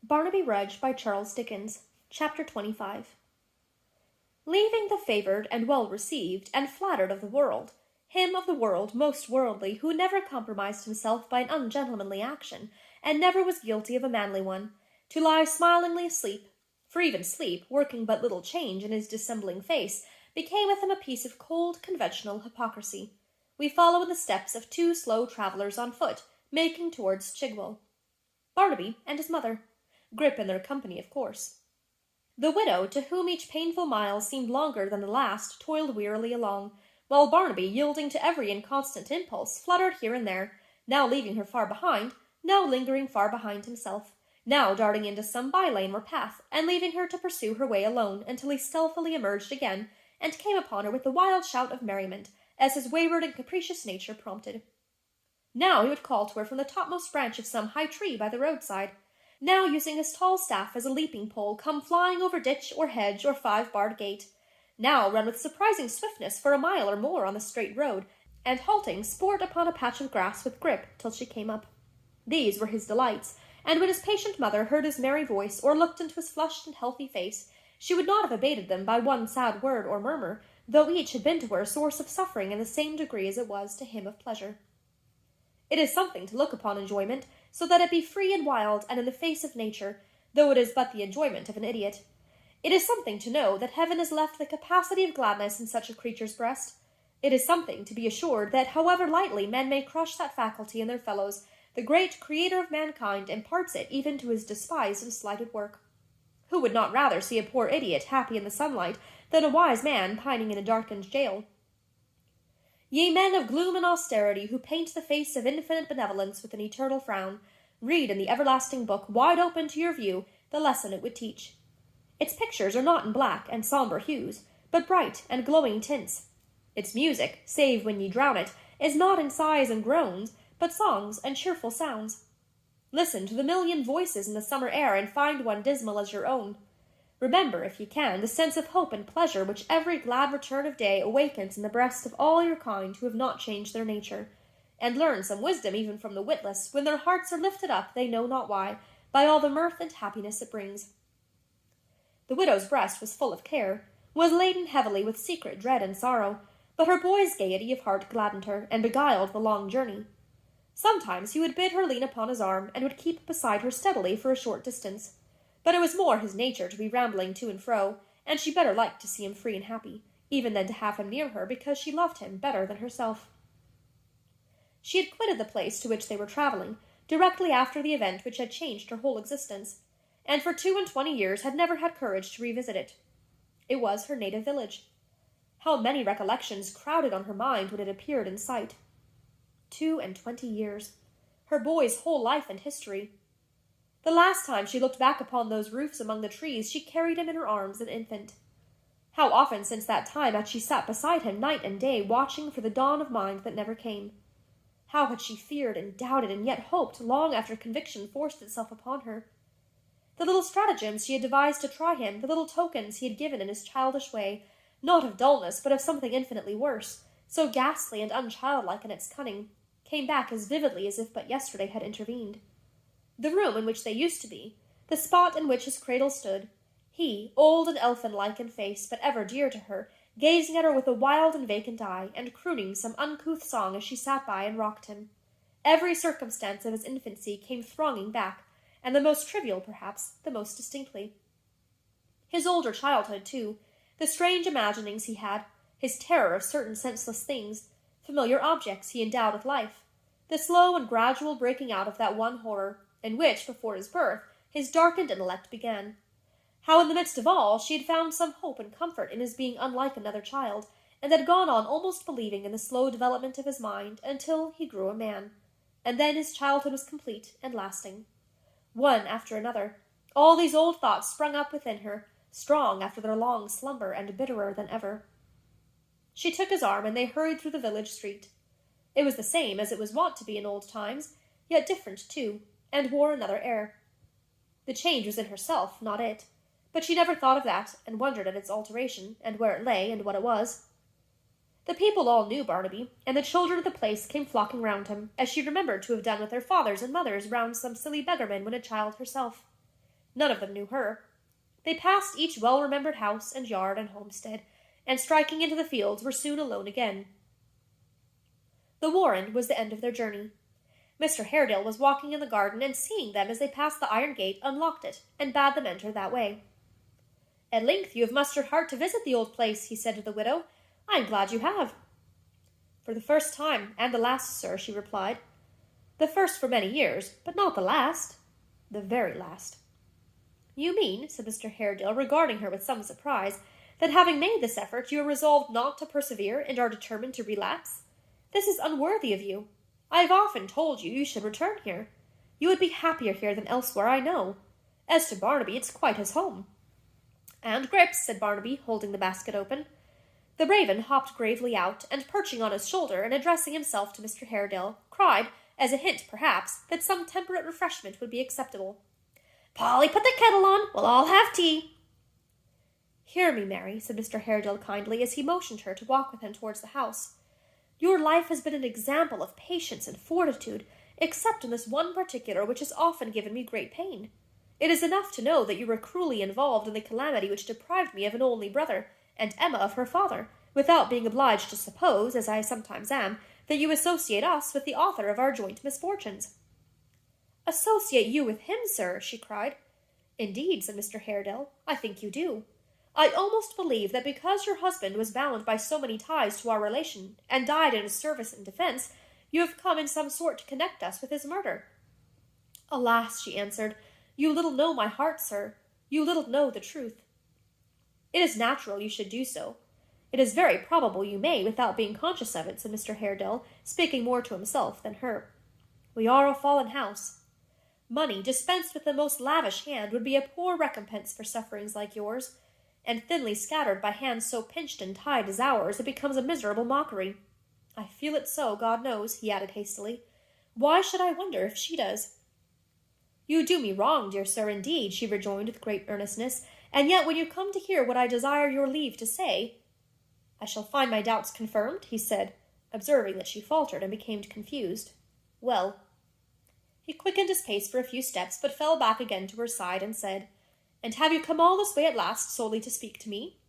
Barnaby Rudge by Charles Dickens. Chapter 25. Leaving the favoured and well-received and flattered of the world, him of the world most worldly, who never compromised himself by an ungentlemanly action, and never was guilty of a manly one, to lie smilingly asleep, for even sleep, working but little change in his dissembling face, became with him a piece of cold conventional hypocrisy. We follow in the steps of two slow travellers on foot, making towards Chigwell. Barnaby and his mother. Grip in their company, of course. The widow, to whom each painful mile seemed longer than the last, toiled wearily along, while Barnaby, yielding to every inconstant impulse, fluttered here and there, now leaving her far behind, now lingering far behind himself, now darting into some by-lane or path, and leaving her to pursue her way alone until he stealthily emerged again, and came upon her with a wild shout of merriment, as his wayward and capricious nature prompted. Now he would call to her from the topmost branch of some high tree by the roadside, now using his tall staff as a leaping pole, come flying over ditch or hedge or five-barred gate, now run with surprising swiftness for a mile or more on the straight road, and halting, sport upon a patch of grass with Grip till she came up. These were his delights, and when his patient mother heard his merry voice or looked into his flushed and healthy face, she would not have abated them by one sad word or murmur, though each had been to her a source of suffering in the same degree as it was to him of pleasure. It is something to look upon enjoyment, so that it be free and wild and in the face of nature, though it is but the enjoyment of an idiot. It is something to know that heaven has left the capacity of gladness in such a creature's breast. It is something to be assured that, however lightly men may crush that faculty in their fellows, the great Creator of mankind imparts it even to his despised and slighted work. Who would not rather see a poor idiot happy in the sunlight than a wise man pining in a darkened jail? Ye men of gloom and austerity, who paint the face of infinite benevolence with an eternal frown, read in the everlasting book, wide open to your view, the lesson it would teach. Its pictures are not in black and sombre hues, but bright and glowing tints. Its music, save when ye drown it, is not in sighs and groans, but songs and cheerful sounds. Listen to the million voices in the summer air, and find one dismal as your own. Remember, if you can, the sense of hope and pleasure which every glad return of day awakens in the breasts of all your kind who have not changed their nature, and learn some wisdom even from the witless, when their hearts are lifted up, they know not why, by all the mirth and happiness it brings. The widow's breast was full of care, was laden heavily with secret dread and sorrow, but her boy's gaiety of heart gladdened her, and beguiled the long journey. Sometimes he would bid her lean upon his arm, and would keep beside her steadily for a short distance. But it was more his nature to be rambling to and fro, and she better liked to see him free and happy, even than to have him near her, because she loved him better than herself. She had quitted the place to which they were travelling, directly after the event which had changed her whole existence, and for 22 years had never had courage to revisit it. It was her native village. How many recollections crowded on her mind when it appeared in sight! 22 years. Her boy's whole life and history. The last time she looked back upon those roofs among the trees, she carried him in her arms an infant. How often since that time had she sat beside him night and day, watching for the dawn of mind that never came? How had she feared and doubted and yet hoped long after conviction forced itself upon her? The little stratagems she had devised to try him, the little tokens he had given in his childish way, not of dullness, but of something infinitely worse, so ghastly and unchildlike in its cunning, came back as vividly as if but yesterday had intervened. The room in which they used to be, the spot in which his cradle stood, he, old and elfin-like in face, but ever dear to her, gazing at her with a wild and vacant eye, and crooning some uncouth song as she sat by and rocked him. Every circumstance of his infancy came thronging back, and the most trivial, perhaps, the most distinctly. His older childhood, too, the strange imaginings he had, his terror of certain senseless things, familiar objects he endowed with life, the slow and gradual breaking out of that one horror, in which, before his birth, his darkened intellect began. How in the midst of all she had found some hope and comfort in his being unlike another child, and had gone on almost believing in the slow development of his mind until he grew a man, and then his childhood was complete and lasting. One after another, all these old thoughts sprung up within her, strong after their long slumber and bitterer than ever. She took his arm, and they hurried through the village street. It was the same as it was wont to be in old times, yet different too, and wore another air. The change was in herself, not it, but she never thought of that, and wondered at its alteration, and where it lay, and what it was. The people all knew Barnaby, and the children of the place came flocking round him, as she remembered to have done with their fathers and mothers round some silly beggarman when a child herself. None of them knew her. They passed each well-remembered house and yard and homestead, and striking into the fields were soon alone again. The warren was the end of their journey. Mr. Haredale was walking in the garden, and seeing them as they passed the iron gate, unlocked it, and bade them enter that way. "At length you have mustered heart to visit the old place," he said to the widow. "I am glad you have." "For the first time, and the last, sir," she replied. "The first for many years, but not the last." "The very last." "You mean," said Mr. Haredale, regarding her with some surprise, "that having made this effort, you are resolved not to persevere, and are determined to relapse? This is unworthy of you. I have often told you you should return here. You would be happier here than elsewhere, I know. As to Barnaby, it's quite his home." "And Grips," said Barnaby, holding the basket open. The raven hopped gravely out, and perching on his shoulder, and addressing himself to Mr. Haredale, cried, as a hint, perhaps, that some temperate refreshment would be acceptable, "Polly, put the kettle on. We'll all have tea." "Hear me, Mary," said Mr. Haredale kindly, as he motioned her to walk with him towards the house. "Your life has been an example of patience and fortitude, except in this one particular which has often given me great pain. It is enough to know that you were cruelly involved in the calamity which deprived me of an only brother, and Emma of her father, without being obliged to suppose, as I sometimes am, that you associate us with the author of our joint misfortunes." "Associate you with him, sir?" she cried. "Indeed," said Mr. Haredale, "I think you do. I almost believe that because your husband was bound by so many ties to our relation, and died in his service and defence, you have come in some sort to connect us with his murder." "Alas," she answered, "you little know my heart, sir. You little know the truth." "It is natural you should do so. It is very probable you may, without being conscious of it," said Mr. Haredale, speaking more to himself than her. "We are a fallen house. Money, dispensed with the most lavish hand, would be a poor recompense for sufferings like yours, and thinly scattered by hands so pinched and tied as ours, it becomes a miserable mockery. I feel it so, God knows," he added hastily. "Why should I wonder if she does?" "You do me wrong, dear sir, indeed," she rejoined with great earnestness, "and yet when you come to hear what I desire your leave to say—" "I shall find my doubts confirmed," he said, observing that she faltered and became confused. "Well." He quickened his pace for a few steps, but fell back again to her side, and said, "And have you come all this way at last solely to speak to me?"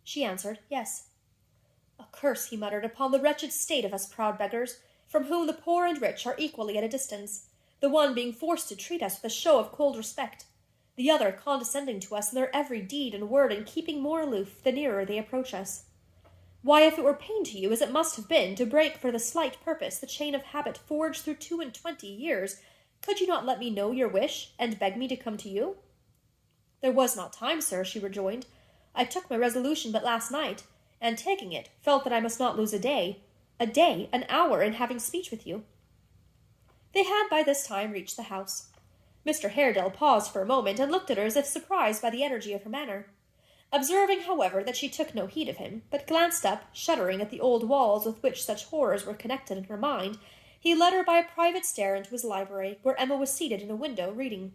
She answered, "Yes." "A curse," he muttered, "upon the wretched state of us proud beggars, from whom the poor and rich are equally at a distance, the one being forced to treat us with a show of cold respect, the other condescending to us in their every deed and word, and keeping more aloof the nearer they approach us. Why, if it were pain to you, as it must have been, to break for the slight purpose the chain of habit forged through 22 years, could you not let me know your wish, and beg me to come to you?" "There was not time, sir," she rejoined. "I took my resolution but last night, and taking it, felt that I must not lose a day, an hour, in having speech with you." They had by this time reached the house. Mr. Haredale paused for a moment, and looked at her as if surprised by the energy of her manner. Observing, however, that she took no heed of him, but glanced up, shuddering at the old walls with which such horrors were connected in her mind, he led her by a private stair into his library, where Emma was seated in a window reading.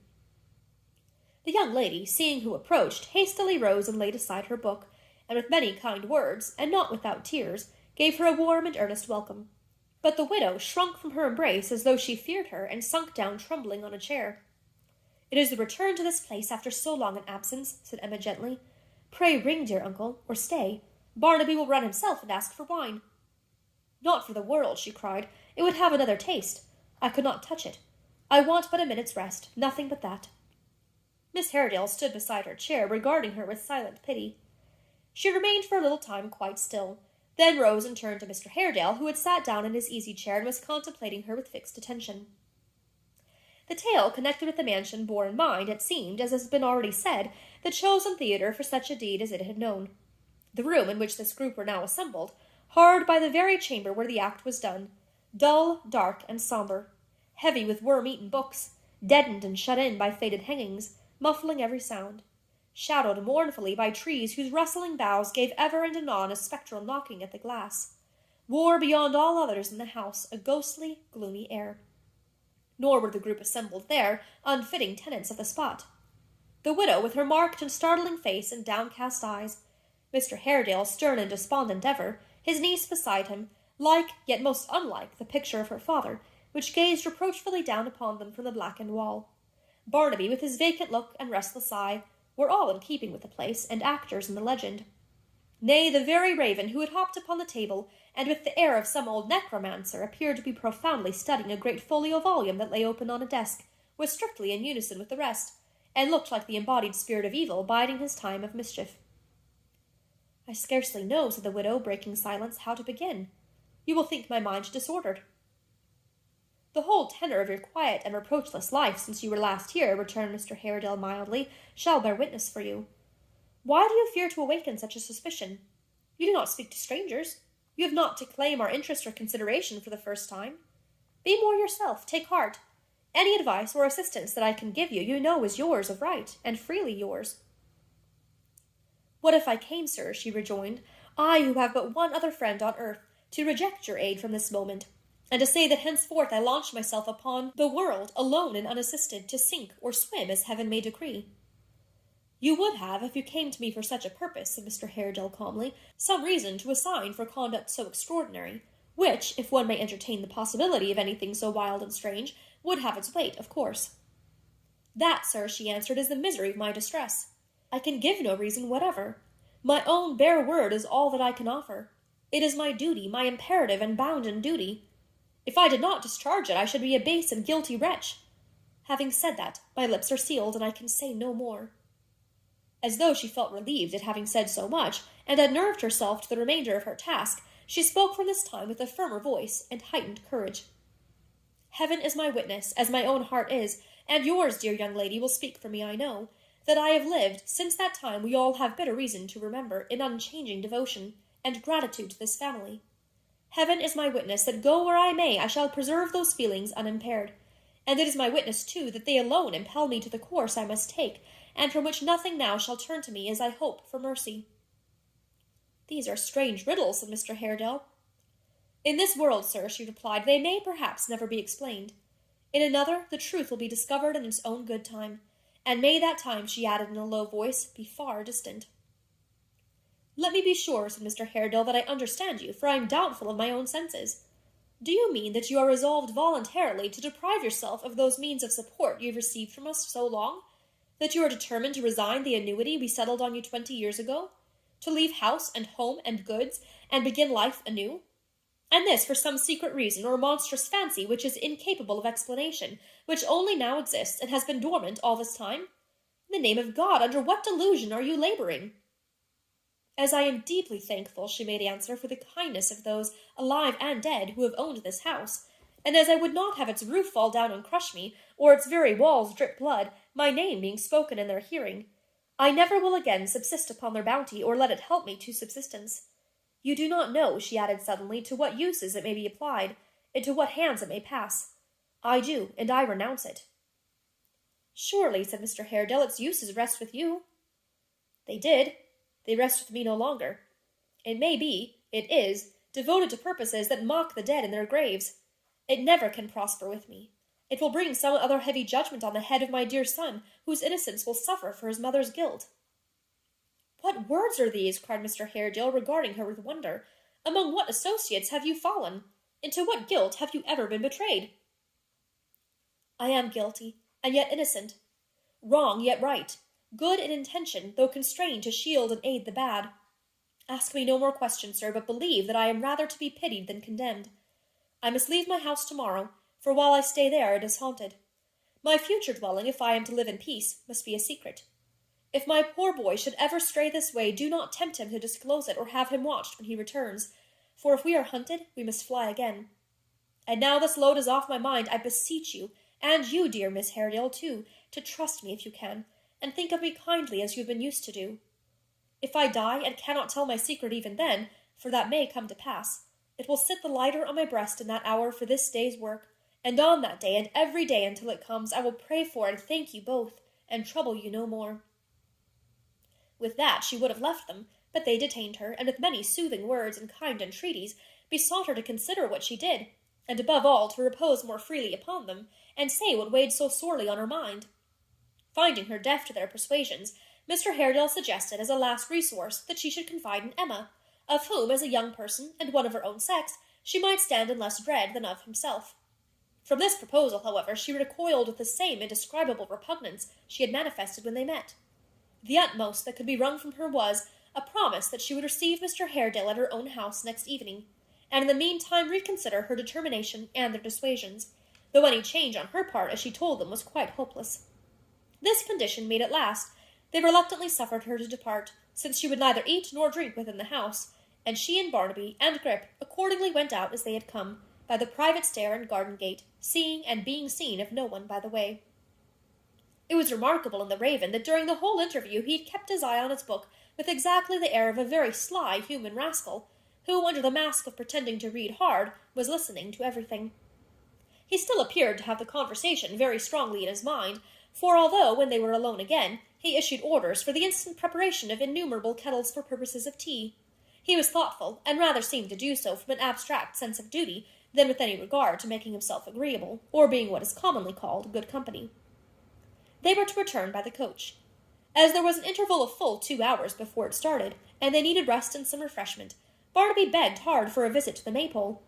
The young lady, seeing who approached, hastily rose and laid aside her book, and with many kind words, and not without tears, gave her a warm and earnest welcome. But the widow shrunk from her embrace as though she feared her, and sunk down trembling on a chair. "It is the return to this place after so long an absence," said Emma gently. "Pray ring, dear uncle, or stay. Barnaby will run himself and ask for wine." "Not for the world," she cried. "It would have another taste. I could not touch it. I want but a minute's rest, nothing but that." Miss Haredale stood beside her chair, regarding her with silent pity. She remained for a little time quite still, then rose and turned to Mr. Haredale, who had sat down in his easy-chair and was contemplating her with fixed attention. The tale connected with the mansion bore in mind, it seemed, as has been already said, the chosen theatre for such a deed as it had known. The room in which this group were now assembled, hard by the very chamber where the act was done, dull, dark, and sombre, heavy with worm-eaten books, deadened and shut in by faded hangings, muffling every sound, shadowed mournfully by trees whose rustling boughs gave ever and anon a spectral knocking at the glass, wore beyond all others in the house a ghostly, gloomy air. Nor were the group assembled there unfitting tenants of the spot. The widow, with her marked and startling face and downcast eyes, Mr. Haredale, stern and despondent ever, his niece beside him, like, yet most unlike, the picture of her father, which gazed reproachfully down upon them from the blackened wall. Barnaby, with his vacant look and restless eye, were all in keeping with the place, and actors in the legend. Nay, the very raven who had hopped upon the table, and with the air of some old necromancer appeared to be profoundly studying a great folio volume that lay open on a desk, was strictly in unison with the rest, and looked like the embodied spirit of evil biding his time of mischief. "I scarcely know," said the widow, breaking silence, "how to begin. You will think my mind disordered." "The whole tenor of your quiet and reproachless life since you were last here," returned Mr. Haredale mildly, "shall bear witness for you. Why do you fear to awaken such a suspicion? You do not speak to strangers. You have not to claim our interest or consideration for the first time. Be more yourself. Take heart. Any advice or assistance that I can give you, you know is yours of right, and freely yours." "What if I came, sir," she rejoined, "I who have but one other friend on earth, to reject your aid from this moment, and to say that henceforth I launch myself upon the world, alone and unassisted, to sink or swim as heaven may decree?" "You would have, if you came to me for such a purpose," said Mr. Haredale calmly, "some reason to assign for conduct so extraordinary, which, if one may entertain the possibility of anything so wild and strange, would have its weight, of course." "That, sir," she answered, "is the misery of my distress. I can give no reason whatever. My own bare word is all that I can offer. It is my duty, my imperative and bounden duty. If I did not discharge it, I should be a base and guilty wretch. Having said that, my lips are sealed, and I can say no more." As though she felt relieved at having said so much, and had nerved herself to the remainder of her task, she spoke from this time with a firmer voice and heightened courage. "Heaven is my witness, as my own heart is, and yours, dear young lady, will speak for me, I know, that I have lived, since that time we all have bitter reason to remember, in unchanging devotion and gratitude to this family. Heaven is my witness that go where I may, I shall preserve those feelings unimpaired, and it is my witness, too, that they alone impel me to the course I must take, and from which nothing now shall turn to me, as I hope, for mercy." "These are strange riddles," said Mr. Haredale. "In this world, sir," she replied, "they may perhaps never be explained. In another, the truth will be discovered in its own good time, and may that time," she added in a low voice, "be far distant." "Let me be sure," said Mr. Haredale, "that I understand you, for I am doubtful of my own senses. Do you mean that you are resolved voluntarily to deprive yourself of those means of support you have received from us so long? That you are determined to resign the annuity we settled on you 20 years ago? To leave house and home and goods, and begin life anew? And this for some secret reason or monstrous fancy which is incapable of explanation, which only now exists, and has been dormant all this time? In the name of God, under what delusion are you laboring?" "As I am deeply thankful," she made answer, "for the kindness of those, alive and dead, who have owned this house, and as I would not have its roof fall down and crush me, or its very walls drip blood, my name being spoken in their hearing, I never will again subsist upon their bounty, or let it help me to subsistence. You do not know," she added suddenly, "to what uses it may be applied, into what hands it may pass. I do, and I renounce it." "Surely," said Mr. Haredale, "its uses rest with you." "They did. They rest with me no longer. It may be, it is, devoted to purposes that mock the dead in their graves. It never can prosper with me. It will bring some other heavy judgment on the head of my dear son, whose innocence will suffer for his mother's guilt." "What words are these?" cried Mr. Haredale, regarding her with wonder. "Among what associates have you fallen? Into what guilt have you ever been betrayed?" "I am guilty, and yet innocent. Wrong, yet right. Good in intention, though constrained to shield and aid the bad. Ask me no more questions, sir, but believe that I am rather to be pitied than condemned. I must leave my house tomorrow, for while I stay there it is haunted. My future dwelling, if I am to live in peace, must be a secret. If my poor boy should ever stray this way, do not tempt him to disclose it, or have him watched when he returns, for if we are hunted, we must fly again. And now this load is off my mind, I beseech you, and you, dear Miss Haredale, too, to trust me if you can, and think of me kindly as you have been used to do. If I die, and cannot tell my secret even then, for that may come to pass, it will sit the lighter on my breast in that hour for this day's work, and on that day, and every day until it comes, I will pray for and thank you both, and trouble you no more." With that she would have left them, but they detained her, and with many soothing words and kind entreaties, besought her to consider what she did, and above all to repose more freely upon them, and say what weighed so sorely on her mind. Finding her deaf to their persuasions, Mr. Haredale suggested as a last resource that she should confide in Emma, of whom, as a young person, and one of her own sex, she might stand in less dread than of himself. From this proposal, however, she recoiled with the same indescribable repugnance she had manifested when they met. The utmost that could be wrung from her was a promise that she would receive Mr. Haredale at her own house next evening, and in the meantime reconsider her determination and their dissuasions, though any change on her part, as she told them, was quite hopeless. This condition made at last, they reluctantly suffered her to depart, since she would neither eat nor drink within the house, and she and Barnaby and Grip accordingly went out as they had come, by the private stair and garden gate, seeing and being seen of no one by the way. It was remarkable in the Raven that during the whole interview he had kept his eye on his book with exactly the air of a very sly human rascal, who, under the mask of pretending to read hard, was listening to everything. He still appeared to have the conversation very strongly in his mind, for although, when they were alone again, he issued orders for the instant preparation of innumerable kettles for purposes of tea, he was thoughtful, and rather seemed to do so from an abstract sense of duty than with any regard to making himself agreeable, or being what is commonly called good company. They were to return by the coach. As there was an interval of full 2 hours before it started, and they needed rest and some refreshment, Barnaby begged hard for a visit to the Maypole.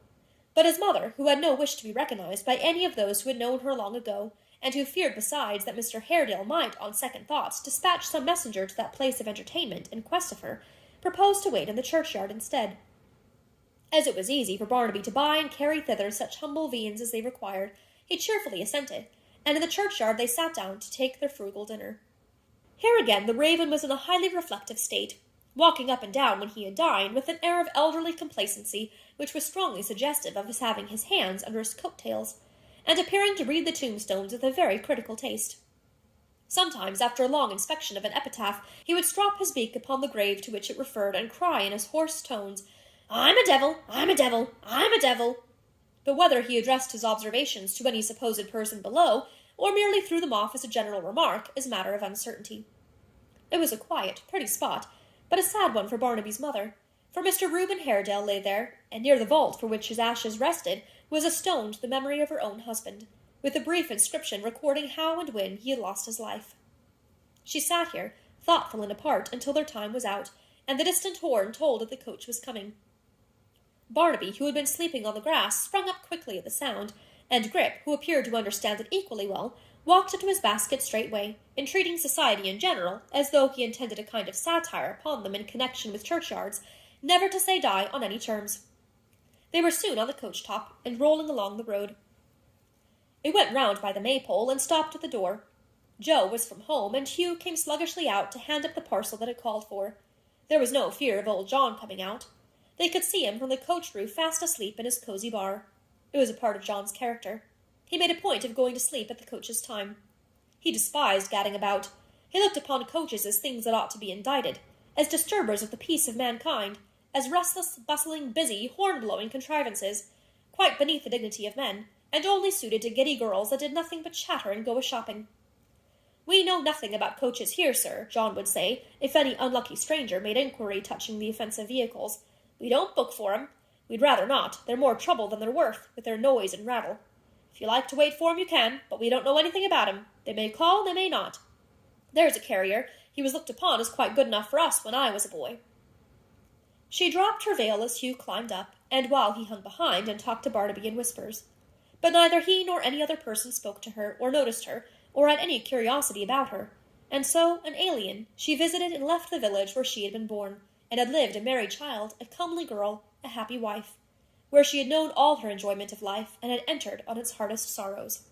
But his mother, who had no wish to be recognized by any of those who had known her long ago, and who feared besides that Mr. Haredale might, on second thoughts, dispatch some messenger to that place of entertainment in quest of her, proposed to wait in the churchyard instead. As it was easy for Barnaby to buy and carry thither such humble viands as they required, he cheerfully assented, and in the churchyard they sat down to take their frugal dinner. Here again the Raven was in a highly reflective state, walking up and down when he had dined with an air of elderly complacency which was strongly suggestive of his having his hands under his coat-tails, and appearing to read the tombstones with a very critical taste. Sometimes, after a long inspection of an epitaph, he would strop his beak upon the grave to which it referred, and cry in his hoarse tones, "I'm a devil! I'm a devil! I'm a devil!" But whether he addressed his observations to any supposed person below, or merely threw them off as a general remark, is matter of uncertainty. It was a quiet, pretty spot, but a sad one for Barnaby's mother, for Mr. Reuben Haredale lay there, and near the vault for which his ashes rested was a stone to the memory of her own husband, with a brief inscription recording how and when he had lost his life. She sat here, thoughtful and apart, until their time was out, and the distant horn told that the coach was coming. Barnaby, who had been sleeping on the grass, sprung up quickly at the sound, and Grip, who appeared to understand it equally well, walked into his basket straightway, entreating society in general, as though he intended a kind of satire upon them in connection with churchyards, never to say die on any terms. They were soon on the coach-top, and rolling along the road. It went round by the Maypole, and stopped at the door. Joe was from home, and Hugh came sluggishly out to hand up the parcel that it called for. There was no fear of old John coming out. They could see him from the coach roof fast asleep in his cosy bar. It was a part of John's character. He made a point of going to sleep at the coach's time. He despised gadding about. He looked upon coaches as things that ought to be indicted, as disturbers of the peace of mankind, as restless, bustling, busy, horn-blowing contrivances, quite beneath the dignity of men, and only suited to giddy girls that did nothing but chatter and go a-shopping. "We know nothing about coaches here, sir," John would say, if any unlucky stranger made inquiry touching the offensive vehicles. "We don't book for 'em. We'd rather not. They're more trouble than they're worth, with their noise and rattle. If you like to wait for 'em, you can, but we don't know anything about 'em. They may call, they may not. There's a carrier. He was looked upon as quite good enough for us when I was a boy." She dropped her veil as Hugh climbed up, and while he hung behind and talked to Barnaby in whispers. But neither he nor any other person spoke to her, or noticed her, or had any curiosity about her, and so, an alien, she visited and left the village where she had been born, and had lived a merry child, a comely girl, a happy wife, where she had known all her enjoyment of life, and had entered on its hardest sorrows.